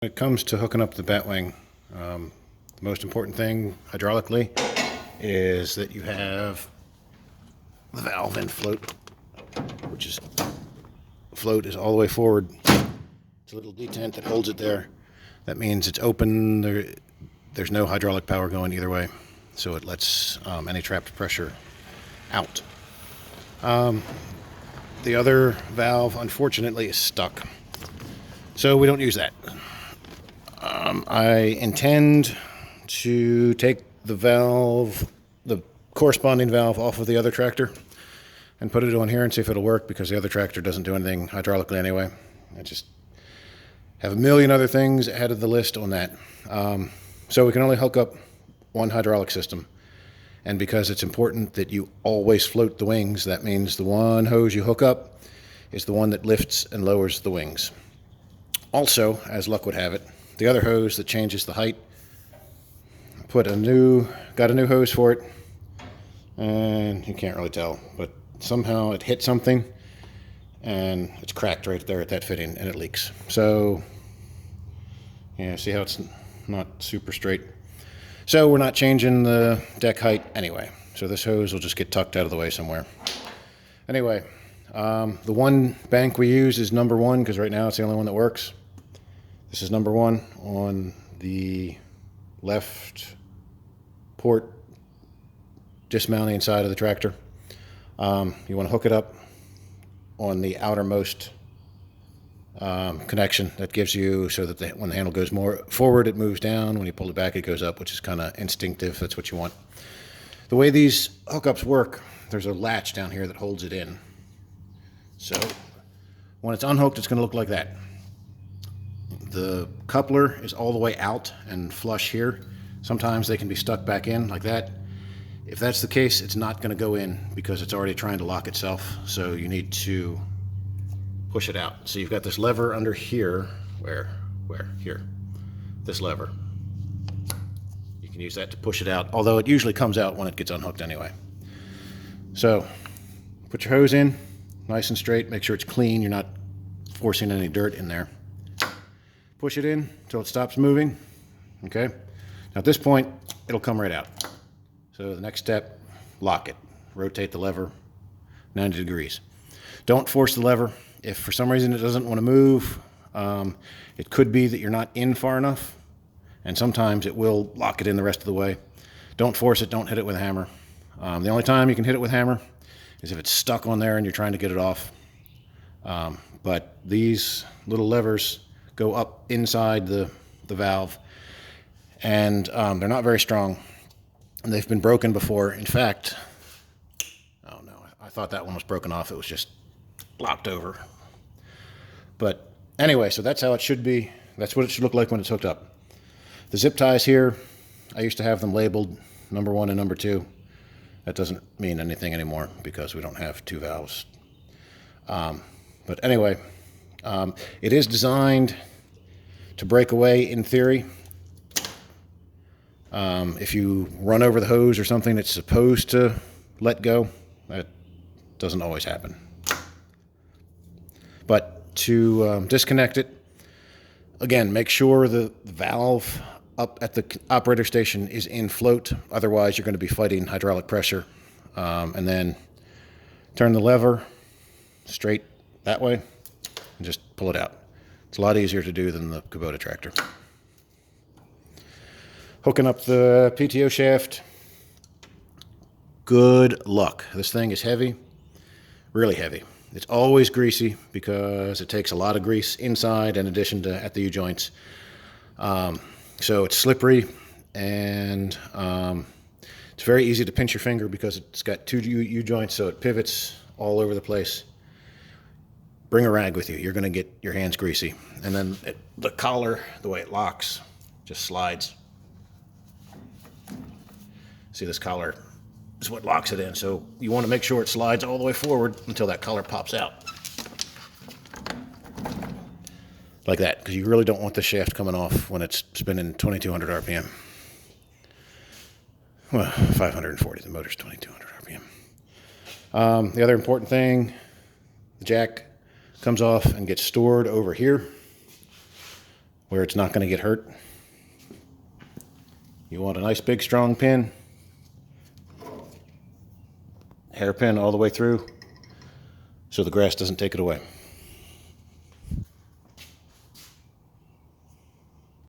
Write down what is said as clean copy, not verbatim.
When it comes to hooking up the batwing, the most important thing hydraulically is that you have the valve and float, which is float is all the way forward. It's a little detent that holds it there. That means it's open. There's no hydraulic power going either way, so it lets any trapped pressure out. The other valve, unfortunately, is stuck, so we don't use that. I intend to take the valve, the corresponding valve, off of the other tractor and put it on here and see if it'll work, because the other tractor doesn't do anything hydraulically anyway. I just have a million other things ahead of the list on that. So we can only hook up one hydraulic system. And because it's important that you always float the wings, that means the one hose you hook up is the one that lifts and lowers the wings. Also, as luck would have it, the other hose that changes the height, got a new hose for it, and you can't really tell, but somehow it hit something and it's cracked right there at that fitting and it leaks. So, yeah, see how it's not super straight? So we're not changing the deck height anyway. So this hose will just get tucked out of the way somewhere. Anyway, the one bank we use is number 1, because right now it's the only one that works. This is number 1 on the left port dismounting side of the tractor. You want to hook it up on the outermost connection. That gives you, so that when the handle goes more forward, it moves down. When you pull it back, it goes up, which is kind of instinctive. That's what you want. The way these hookups work, there's a latch down here that holds it in. So when it's unhooked, it's going to look like that. The coupler is all the way out and flush here. Sometimes they can be stuck back in like that. If that's the case, it's not going to go in because it's already trying to lock itself. So you need to push it out. So you've got this lever under here. Where? Here. This lever. You can use that to push it out, although it usually comes out when it gets unhooked anyway. So put your hose in, nice and straight. Make sure it's clean. You're not forcing any dirt in there. Push it in until it stops moving. Okay. Now at this point, it'll come right out. So the next step, lock it. Rotate the lever 90 degrees. Don't force the lever. If for some reason it doesn't want to move, it could be that you're not in far enough, and sometimes it will lock it in the rest of the way. Don't force it. Don't hit it with a hammer. The only time you can hit it with a hammer is if it's stuck on there and you're trying to get it off. But these little levers go up inside the valve, and they're not very strong, and they've been broken before. In fact, oh no, I thought that one was broken off. It was just locked over. But anyway, so that's how it should be. That's what it should look like when it's hooked up. The zip ties here, I used to have them labeled number 1 and number 2. That doesn't mean anything anymore because we don't have 2 valves. But anyway, it is designed to break away in theory. If you run over the hose or something, it's supposed to let go. That doesn't always happen. But to disconnect it, again, make sure the valve up at the operator station is in float. Otherwise, you're going to be fighting hydraulic pressure. And then turn the lever straight that way and just pull it out. It's a lot easier to do than the Kubota tractor. Hooking up the PTO shaft. Good luck. This thing is heavy, really heavy. It's always greasy because it takes a lot of grease inside in addition to at the U-joints. So it's slippery, and it's very easy to pinch your finger because it's got 2 U-joints, so it pivots all over the place. Bring a rag with you. You're going to get your hands greasy. And then the collar, the way it locks, just slides. See, this collar is what locks it in. So you want to make sure it slides all the way forward until that collar pops out. Like that, because you really don't want the shaft coming off when it's spinning 2200 RPM. Well, 540, the motor's 2200 RPM. The other important thing, the jack comes off and gets stored over here. where it's not going to get hurt. You want a nice big strong pin, hairpin all the way through, so the grass doesn't take it away.